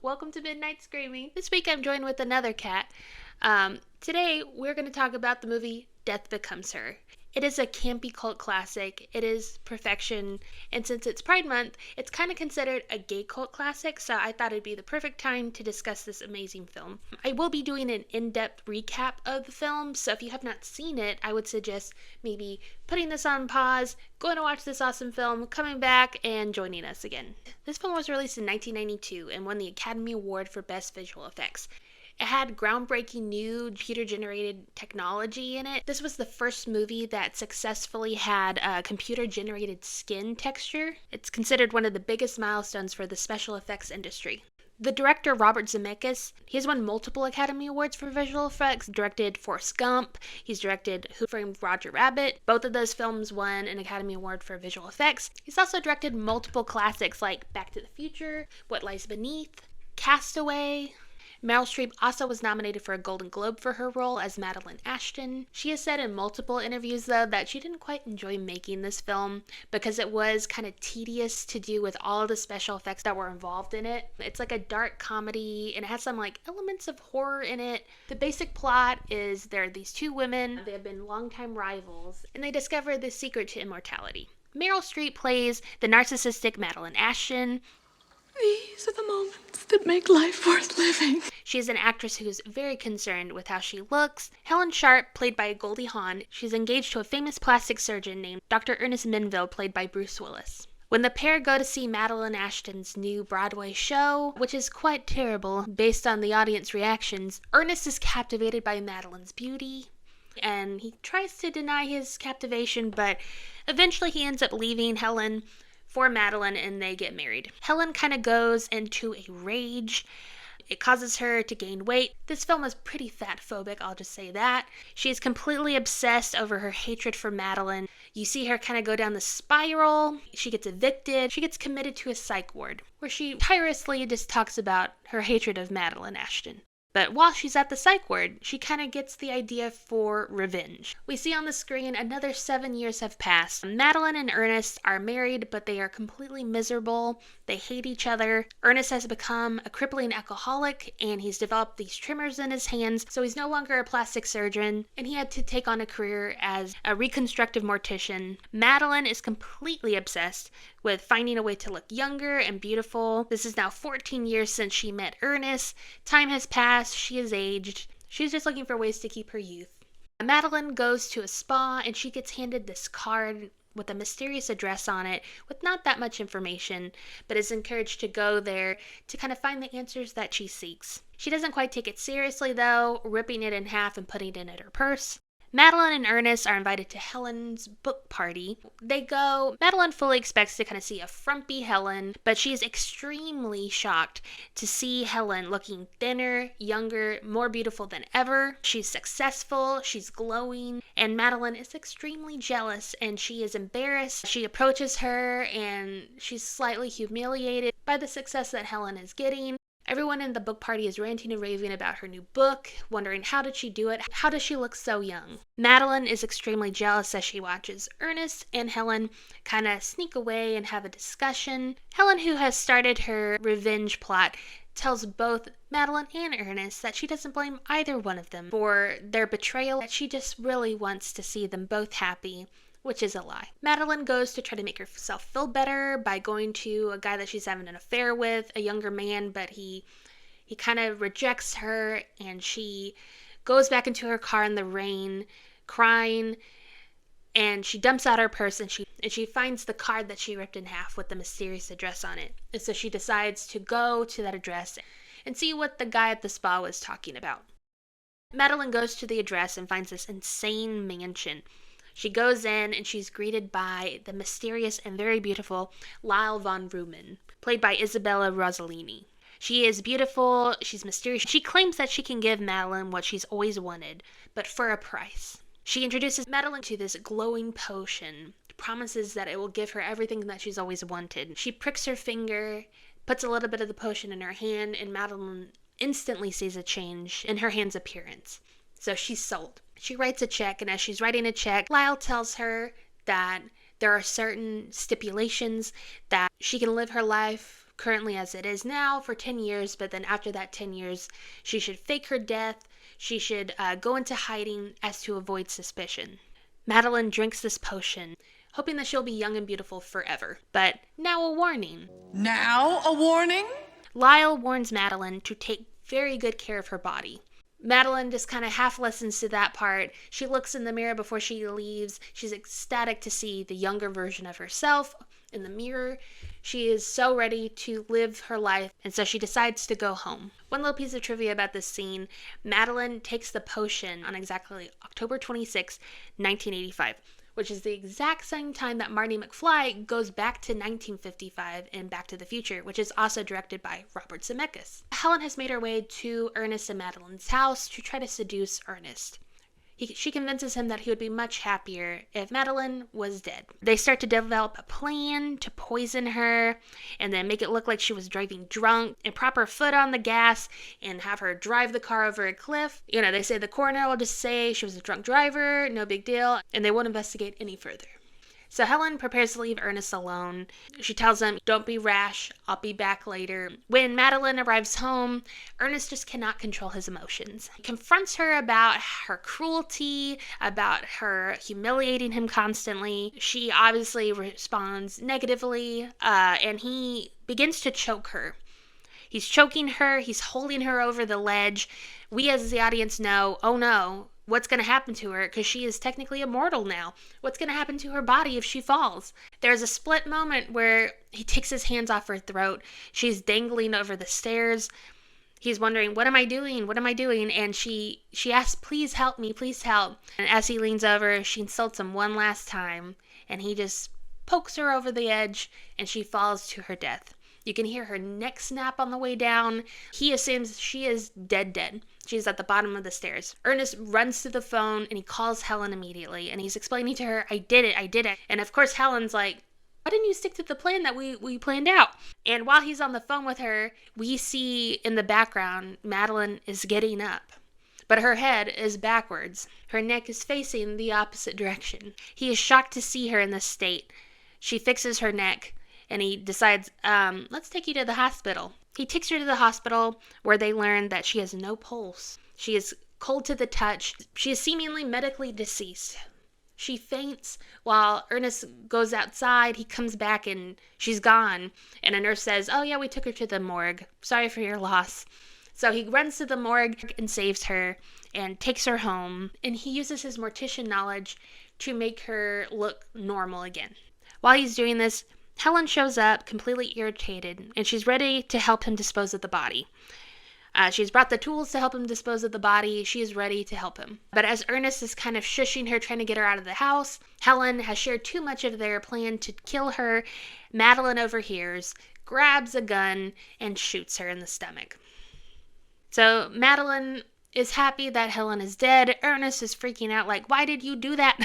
Welcome to Midnight Screaming. This week I'm joined with another cat. Today we're going to talk about the movie Death Becomes Her. It is a campy cult classic. It is perfection. And since it's Pride Month, it's kind of considered a gay cult classic, so I thought it'd be the perfect time to discuss this amazing film. I will be doing an in-depth recap of the film, so if you have not seen it, I would suggest maybe putting this on pause, going to watch this awesome film, coming back, and joining us again. This film was released in 1992 and won the Academy Award for Best Visual Effects. It had groundbreaking new computer-generated technology in it. This was the first movie that successfully had a computer-generated skin texture. It's considered one of the biggest milestones for the special effects industry. The director, Robert Zemeckis, he's won multiple Academy Awards for visual effects, directed Forrest Gump, he's directed Who Framed Roger Rabbit. Both of those films won an Academy Award for visual effects. He's also directed multiple classics like Back to the Future, What Lies Beneath, Castaway. Meryl Streep also was nominated for a Golden Globe for her role as Madeline Ashton. She has said in multiple interviews, though, that she didn't quite enjoy making this film because it was kind of tedious to do with all the special effects that were involved in it. It's like a dark comedy, and it has some elements of horror in it. The basic plot is there are these two women. They have been longtime rivals, and they discover the secret to immortality. Meryl Streep plays the narcissistic Madeline Ashton. These are the moments that make life worth living. She is an actress who is very concerned with how she looks. Helen Sharp, played by Goldie Hawn, she's engaged to a famous plastic surgeon named Dr. Ernest Minville, played by Bruce Willis. When the pair go to see Madeline Ashton's new Broadway show, which is quite terrible based on the audience reactions, Ernest is captivated by Madeline's beauty, and he tries to deny his captivation, but eventually he ends up leaving Helen for Madeline, and they get married. Helen kind of goes into a rage. It causes her to gain weight. This film is pretty fat-phobic, I'll just say that. She is completely obsessed over her hatred for Madeline. You see her kind of go down the spiral. She gets evicted. She gets committed to a psych ward, where she tirelessly just talks about her hatred of Madeline Ashton. But while she's at the psych ward, she kind of gets the idea for revenge. We see on the screen another 7 years have passed. Madeline and Ernest are married, but they are completely miserable. They hate each other. Ernest has become a crippling alcoholic, and he's developed these tremors in his hands, so he's no longer a plastic surgeon, and he had to take on a career as a reconstructive mortician. Madeline is completely obsessed with finding a way to look younger and beautiful. This is now 14 years since she met Ernest. Time has passed. She is aged. She's just looking for ways to keep her youth. Madeline goes to a spa, and she gets handed this card with a mysterious address on it with not that much information, but is encouraged to go there to kind of find the answers that she seeks. She doesn't quite take it seriously, though, ripping it in half and putting it in her purse. Madeline and Ernest are invited to Helen's book party. They go. Madeline fully expects to kind of see a frumpy Helen, but she is extremely shocked to see Helen looking thinner, younger, more beautiful than ever. She's successful, she's glowing, and Madeline is extremely jealous, and she is embarrassed. She approaches her, and she's slightly humiliated by the success that Helen is getting. Everyone in the book party is ranting and raving about her new book, wondering how did she do it? How does she look so young? Madeline is extremely jealous as she watches Ernest and Helen kind of sneak away and have a discussion. Helen, who has started her revenge plot, tells both Madeline and Ernest that she doesn't blame either one of them for their betrayal, that she just really wants to see them both happy, which is a lie. Madeline goes to try to make herself feel better by going to a guy that she's having an affair with, a younger man, but he kind of rejects her, and she goes back into her car in the rain, crying, and she dumps out her purse, and she finds the card that she ripped in half with the mysterious address on it. And so she decides to go to that address and see what the guy at the spa was talking about. Madeline goes to the address and finds this insane mansion. She goes in, and she's greeted by the mysterious and very beautiful Lyle von Ruhmen, played by Isabella Rossellini. She is beautiful, she's mysterious. She claims that she can give Madeline what she's always wanted, but for a price. She introduces Madeline to this glowing potion, promises that it will give her everything that she's always wanted. She pricks her finger, puts a little bit of the potion in her hand, and Madeline instantly sees a change in her hand's appearance. So she's sold. She writes a check, and as she's writing a check, Lyle tells her that there are certain stipulations that she can live her life currently as it is now for 10 years, but then after that 10 years, she should fake her death. She should go into hiding as to avoid suspicion. Madeline drinks this potion, hoping that she'll be young and beautiful forever. But now a warning. Now a warning? Lyle warns Madeline to take very good care of her body. Madeline just kind of half listens to that part. She looks in the mirror before she leaves. She's ecstatic to see the younger version of herself in the mirror. She is so ready to live her life, and so she decides to go home. One little piece of trivia about this scene: Madeline takes the potion on exactly October 26, 1985. Which is the exact same time that Marty McFly goes back to 1955 in Back to the Future, which is also directed by Robert Zemeckis. Helen has made her way to Ernest and Madeline's house to try to seduce Ernest. She convinces him that he would be much happier if Madeline was dead. They start to develop a plan to poison her and then make it look like she was driving drunk and prop her foot on the gas and have her drive the car over a cliff. They say the coroner will just say she was a drunk driver, no big deal, and they won't investigate any further. So Helen prepares to leave Ernest alone. She tells him, "Don't be rash, I'll be back later." When Madeline arrives home, Ernest just cannot control his emotions. He confronts her about her cruelty, about her humiliating him constantly. She obviously responds negatively, and he begins to choke her. He's choking her, he's holding her over the ledge. We as the audience know, oh no, what's going to happen to her, because she is technically immortal now. What's going to happen to her body if she falls? There's a split moment where he takes his hands off her throat. She's dangling over the stairs. He's wondering, what am I doing? What am I doing? And she asks, please help me, please help. And as he leans over, she insults him one last time, and he just pokes her over the edge, and she falls to her death. You can hear her neck snap on the way down. He assumes she is dead. She's at the bottom of the stairs. Ernest runs to the phone and he calls Helen immediately. And he's explaining to her, I did it. And of course, Helen's like, why didn't you stick to the plan that we planned out? And while he's on the phone with her, we see in the background, Madeline is getting up. But her head is backwards. Her neck is facing the opposite direction. He is shocked to see her in this state. She fixes her neck. And he decides, let's take you to the hospital. He takes her to the hospital where they learn that she has no pulse. She is cold to the touch. She is seemingly medically deceased. She faints while Ernest goes outside. He comes back and she's gone. And a nurse says, oh yeah, we took her to the morgue. Sorry for your loss. So he runs to the morgue and saves her and takes her home. And he uses his mortician knowledge to make her look normal again. While he's doing this, Helen shows up completely irritated, and she's ready to help him dispose of the body. She's brought the tools to help him dispose of the body. She is ready to help him. But as Ernest is kind of shushing her, trying to get her out of the house, Helen has shared too much of their plan to kill her. Madeline overhears, grabs a gun, and shoots her in the stomach. So Madeline is happy that Helen is dead. Ernest is freaking out like, why did you do that?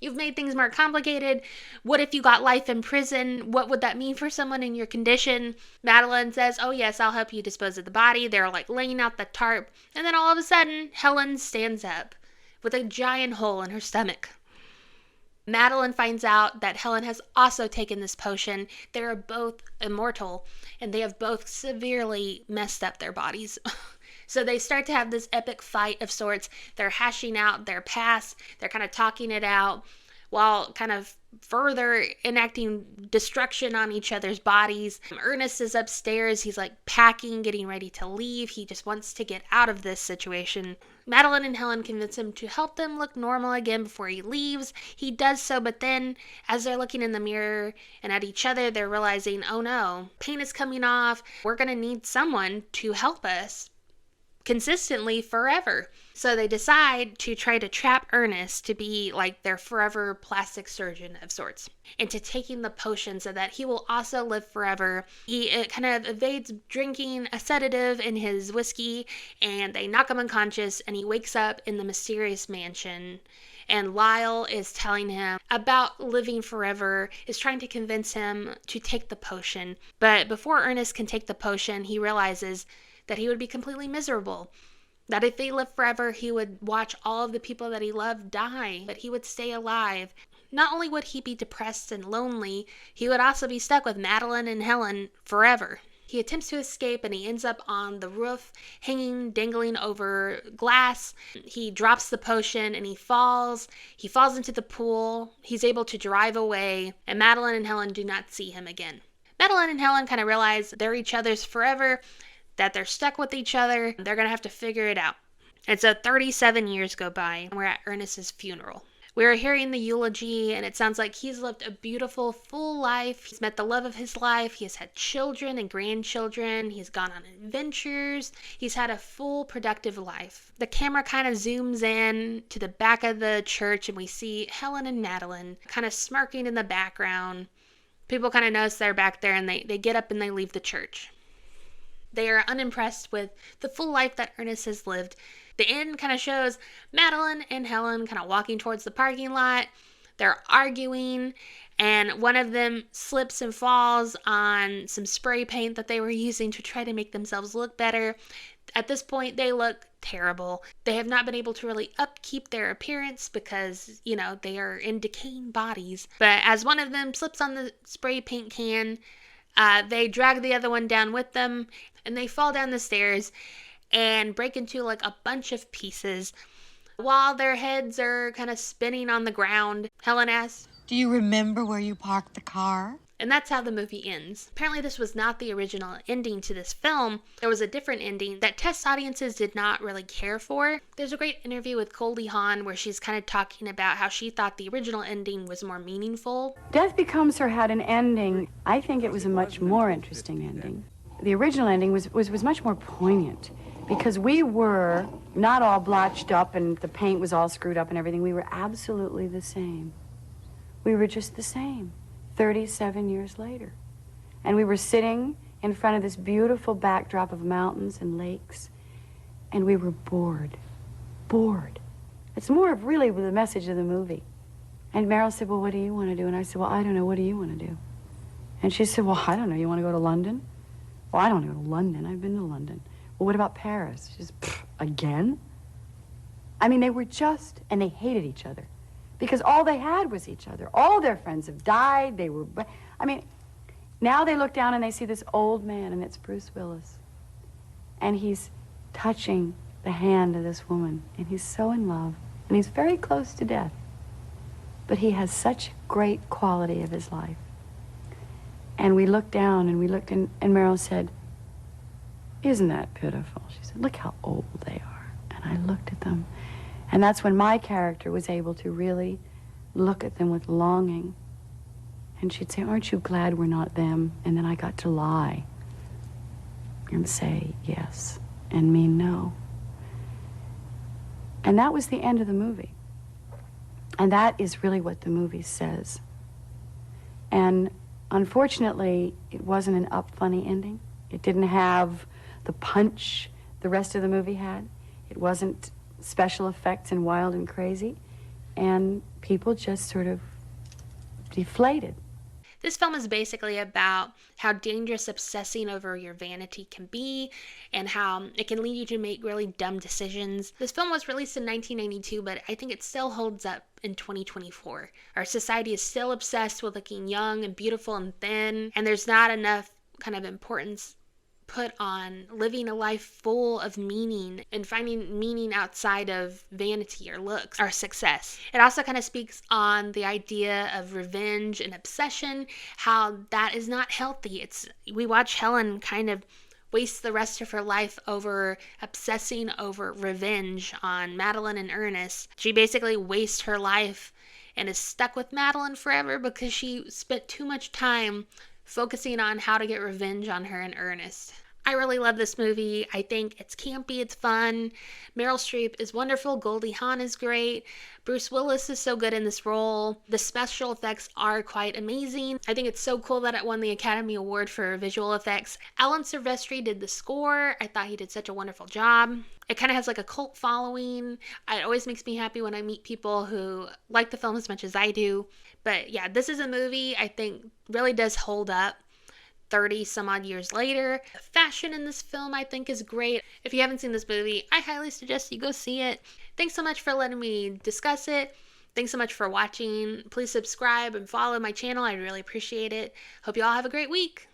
You've made things more complicated. What if you got life in prison? What would that mean for someone in your condition? Madeline says, oh yes, I'll help you dispose of the body. They're like laying out the tarp. And then all of a sudden, Helen stands up with a giant hole in her stomach. Madeline finds out that Helen has also taken this potion. They are both immortal, and they have both severely messed up their bodies. So they start to have this epic fight of sorts. They're hashing out their past. They're kind of talking it out while kind of further enacting destruction on each other's bodies. Ernest is upstairs. He's like packing, getting ready to leave. He just wants to get out of this situation. Madeline and Helen convince him to help them look normal again before he leaves. He does so, but then as they're looking in the mirror and at each other, they're realizing, oh no, paint is coming off. We're going to need someone to help us consistently forever. So they decide to try to trap Ernest to be like their forever plastic surgeon of sorts, into taking the potion so that he will also live forever. He kind of evades drinking a sedative in his whiskey, and they knock him unconscious, and he wakes up in the mysterious mansion. And Lyle is telling him about living forever, is trying to convince him to take the potion. But before Ernest can take the potion, he realizes that he would be completely miserable. That if he lived forever, he would watch all of the people that he loved die, but he would stay alive. Not only would he be depressed and lonely, he would also be stuck with Madeline and Helen forever. He attempts to escape and he ends up on the roof, hanging, dangling over glass. He drops the potion and he falls. He falls into the pool. He's able to drive away, and Madeline and Helen do not see him again. Madeline and Helen kind of realize they're each other's forever, that they're stuck with each other. They're going to have to figure it out. And so 37 years go by, and we're at Ernest's funeral. We're hearing the eulogy, and it sounds like he's lived a beautiful, full life. He's met the love of his life. He has had children and grandchildren. He's gone on adventures. He's had a full, productive life. The camera kind of zooms in to the back of the church, and we see Helen and Madeline kind of smirking in the background. People kind of notice they're back there, and they get up and they leave the church. They are unimpressed with the full life that Ernest has lived. The end kind of shows Madeline and Helen kind of walking towards the parking lot. They're arguing, and one of them slips and falls on some spray paint that they were using to try to make themselves look better. At this point, they look terrible. They have not been able to really upkeep their appearance because, they are in decaying bodies. But as one of them slips on the spray paint can, they drag the other one down with them, and they fall down the stairs and break into like a bunch of pieces. While their heads are kind of spinning on the ground, Helen asks, "Do you remember where you parked the car?" And that's how the movie ends. Apparently this was not the original ending to this film. There was a different ending that test audiences did not really care for. There's a great interview with Goldie Hawn where she's kind of talking about how she thought the original ending was more meaningful. Death Becomes Her had an ending. I think it was a much more interesting ending. The original ending was much more poignant because we were not all blotched up and the paint was all screwed up and everything. We were absolutely the same. We were just the same 37 years later. And we were sitting in front of this beautiful backdrop of mountains and lakes, and we were bored. Bored. It's more of really the message of the movie. And Meryl said, "Well, what do you want to do?" And I said, "Well, I don't know. What do you want to do?" And she said, "Well, I don't know. You want to go to London?" "Well, I don't want to go to London. I've been to London." "Well, what about Paris?" She said, "Again?" I mean, they were just, and they hated each other. Because all they had was each other. All their friends have died. Now they look down and they see this old man, and it's Bruce Willis. And he's touching the hand of this woman, and he's so in love, and he's very close to death. But he has such great quality of his life. And we looked down, and we looked, and Meryl said, "Isn't that pitiful?" She said, "Look how old they are." And I looked at them. And that's when my character was able to really look at them with longing. And she'd say, "Aren't you glad we're not them?" And then I got to lie and say yes and mean no. And that was the end of the movie. And that is really what the movie says. And unfortunately, it wasn't an up funny ending. It didn't have the punch the rest of the movie had. It wasn't special effects and wild and crazy. And people just sort of deflated. This film is basically about how dangerous obsessing over your vanity can be and how it can lead you to make really dumb decisions. This film was released in 1992, but I think it still holds up in 2024. Our society is still obsessed with looking young and beautiful and thin, and there's not enough kind of importance put on living a life full of meaning and finding meaning outside of vanity or looks or success. It also kind of speaks on the idea of revenge and obsession, how that is not healthy. We watch Helen kind of waste the rest of her life over obsessing over revenge on Madeline and Ernest. She basically wastes her life and is stuck with Madeline forever because she spent too much time focusing on how to get revenge on her and Ernest. I really love this movie. I think it's campy, it's fun. Meryl Streep is wonderful. Goldie Hawn is great. Bruce Willis is so good in this role. The special effects are quite amazing. I think it's so cool that it won the Academy Award for visual effects. Alan Silvestri did the score. I thought he did such a wonderful job. It kind of has like a cult following. It always makes me happy when I meet people who like the film as much as I do. But yeah, this is a movie I think really does hold up 30 some odd years later. The fashion in this film I think is great. If you haven't seen this movie, I highly suggest you go see it. Thanks so much for letting me discuss it. Thanks so much for watching. Please subscribe and follow my channel. I really appreciate it. Hope you all have a great week.